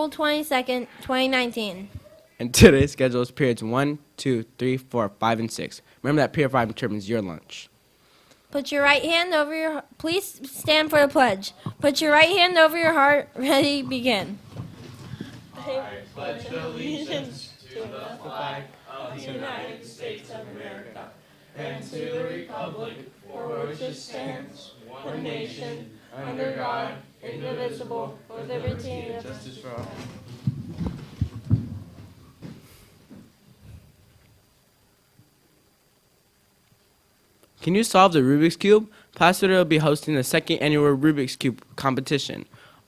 April 22nd, 2019. And today's schedule is periods 1, 2, 3, 4, 5, and 6. Remember that period 5 determines your lunch. Put your right hand over your... Please stand for the pledge. Put your right hand over your heart. Ready, begin. I pledge allegiance to the flag of the United States of America and to the republic for which it stands, one nation, under God, indivisible, with liberty and justice for all. Can you solve the Rubik's Cube? Placerita will be hosting the second annual Rubik's Cube competition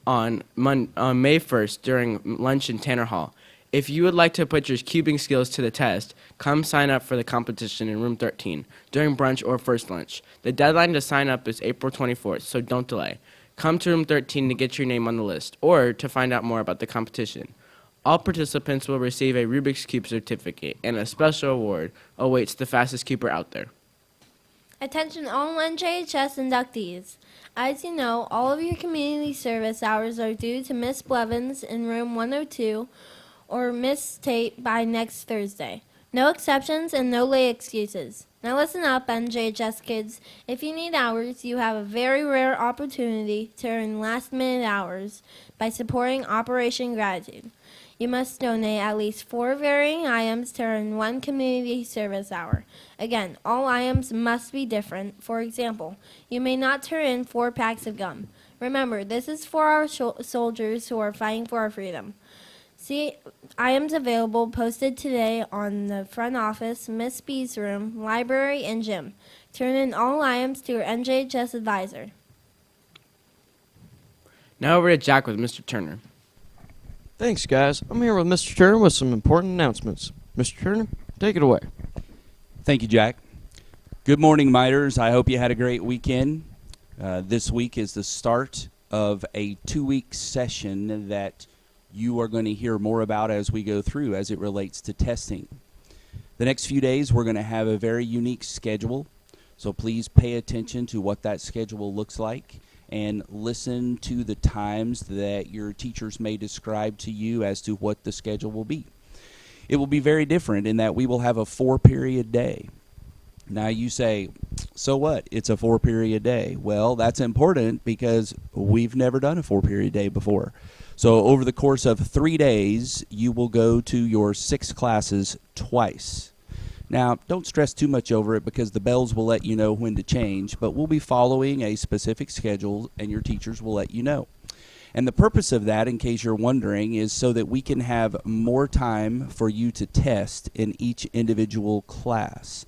on May 1st during lunch in Tanner Hall. If you would like to put your cubing skills to the test, come sign up for the competition in room 13 during brunch or first lunch. The deadline to sign up is April 24th, so don't delay. Come to room 13 to get your name on the list or to find out more about the competition. All participants will receive a Rubik's Cube certificate, and a special award awaits the fastest cuber out there. Attention all NJHS inductees. As you know, all of your community service hours are due to Miss Blevins in room 102 or Miss Tate by next Thursday. No exceptions and no late excuses. Now listen up, NJHS kids. If you need hours, you have a very rare opportunity to earn last-minute hours by supporting Operation Gratitude. You must donate at least 4 varying items to earn 1 community service hour. Again, all items must be different. For example, you may not turn in 4 packs of gum. Remember, this is for our soldiers who are fighting for our freedom. See items available posted today on the front office, Miss B's room, library, and gym. Turn in all items to your NJHS advisor. Now over to Jack with Mr. Turner. Thanks, guys. I'm here with Mr. Turner with some important announcements. Mr. Turner, take it away. Thank you, Jack. Good morning, Miters. I hope you had a great weekend. This week is the start of a 2-week session that you are going to hear more about as we go through as it relates to testing. The next few days, we're going to have a very unique schedule, so please pay attention to what that schedule looks like and listen to the times that your teachers may describe to you as to what the schedule will be. It will be very different in that we will have a 4-period day. Now you say, so what? It's a 4-period day. Well, that's important because we've never done a 4-period day before. So over the course of 3 days, you will go to your 6 classes twice. Now, don't stress too much over it because the bells will let you know when to change, but we'll be following a specific schedule and your teachers will let you know. And the purpose of that, in case you're wondering, is so that we can have more time for you to test in each individual class.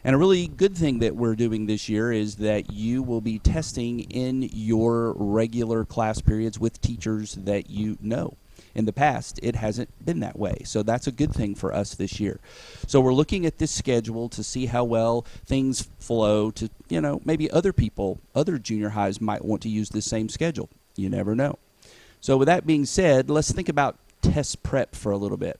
And a really good thing that we're doing this year is that you will be testing in your regular class periods with teachers that you know. In the past, it hasn't been that way. So that's a good thing for us this year. So we're looking at this schedule to see how well things flow to, maybe other people, other junior highs might want to use the same schedule. You never know. So with that being said, let's think about test prep for a little bit.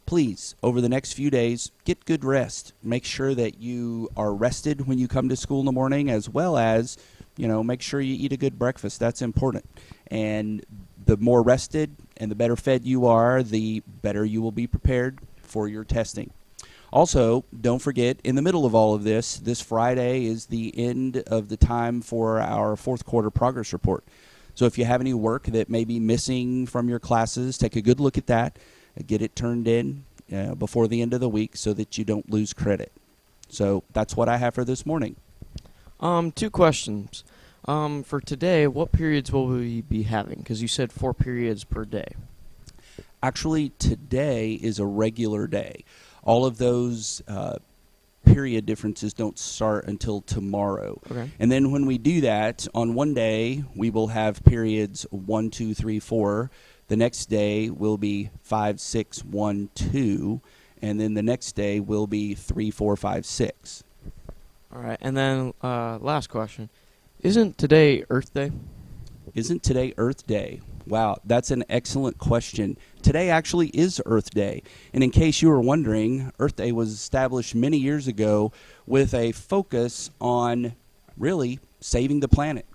Please, over the next few days, get good rest. Make sure that you are rested when you come to school in the morning, as well as, make sure you eat a good breakfast. That's important. And the more rested and the better fed you are, the better you will be prepared for your testing. Also, don't forget, in the middle of all of this Friday is the end of the time for our 4th quarter progress report. So if you have any work that may be missing from your classes, take a good look at that. Get it turned in before the end of the week so that you don't lose credit. So that's what I have for this morning. 2 questions. For today, what periods will we be having? Because you said 4 periods per day. Actually, today is a regular day. All of those period differences don't start until tomorrow. Okay. And then when we do that, on one day, we will have periods 1, 2, 3, 4. The next day will be 5, 6, 1, 2. And then the next day will be 3, 4, 5, 6. All right. And then last question. Isn't today Earth Day? Isn't today Earth Day? Wow, that's an excellent question. Today actually is Earth Day. And in case you were wondering, Earth Day was established many years ago with a focus on really saving the planet.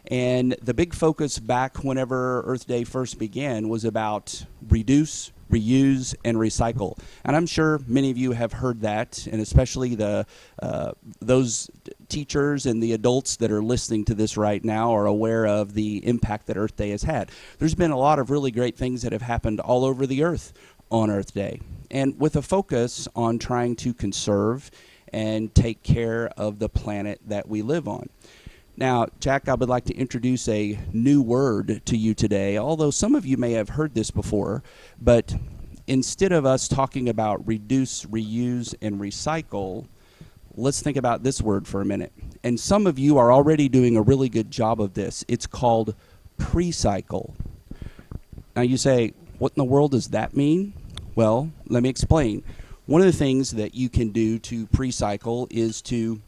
And the big focus back whenever Earth Day first began was about reduce, reuse, and recycle. And I'm sure many of you have heard that, and especially those teachers and the adults that are listening to this right now are aware of the impact that Earth Day has had. There's been a lot of really great things that have happened all over the earth on Earth Day, and with a focus on trying to conserve and take care of the planet that we live on. Now, Jack, I would like to introduce a new word to you today, although some of you may have heard this before, but instead of us talking about reduce, reuse, and recycle, let's think about this word for a minute. And some of you are already doing a really good job of this. It's called pre-cycle. Now you say, what in the world does that mean? Well, let me explain. One of the things that you can do to pre-cycle is to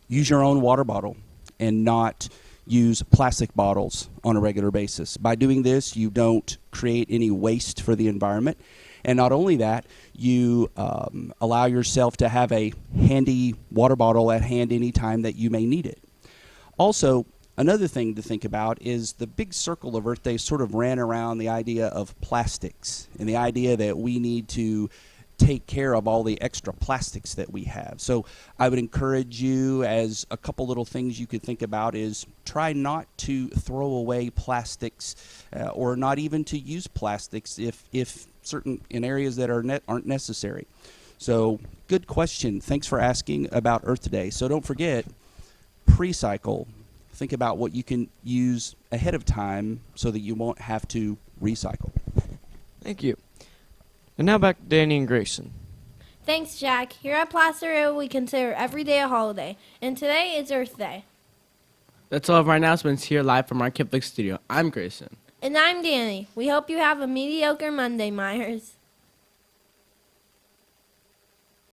use your own water bottle and not use plastic bottles on a regular basis. By doing this, you don't create any waste for the environment. And not only that, you allow yourself to have a handy water bottle at hand anytime that you may need it. Also, another thing to think about is the big circle of Earth Day sort of ran around the idea of plastics and the idea that we need to take care of all the extra plastics that we have. So I would encourage you, as a couple little things you could think about, is try not to throw away plastics or not even to use plastics if certain in areas that aren't necessary. So good question. Thanks for asking about Earth Day. So don't forget, pre-cycle. Think about what you can use ahead of time so that you won't have to recycle. Thank you. And now back to Danny and Grayson. Thanks, Jack. Here at Placerita, we consider every day a holiday, and today is Earth Day. That's all of our announcements here live from our Kipling studio. I'm Grayson. And I'm Danny. We hope you have a mediocre Monday, Myers.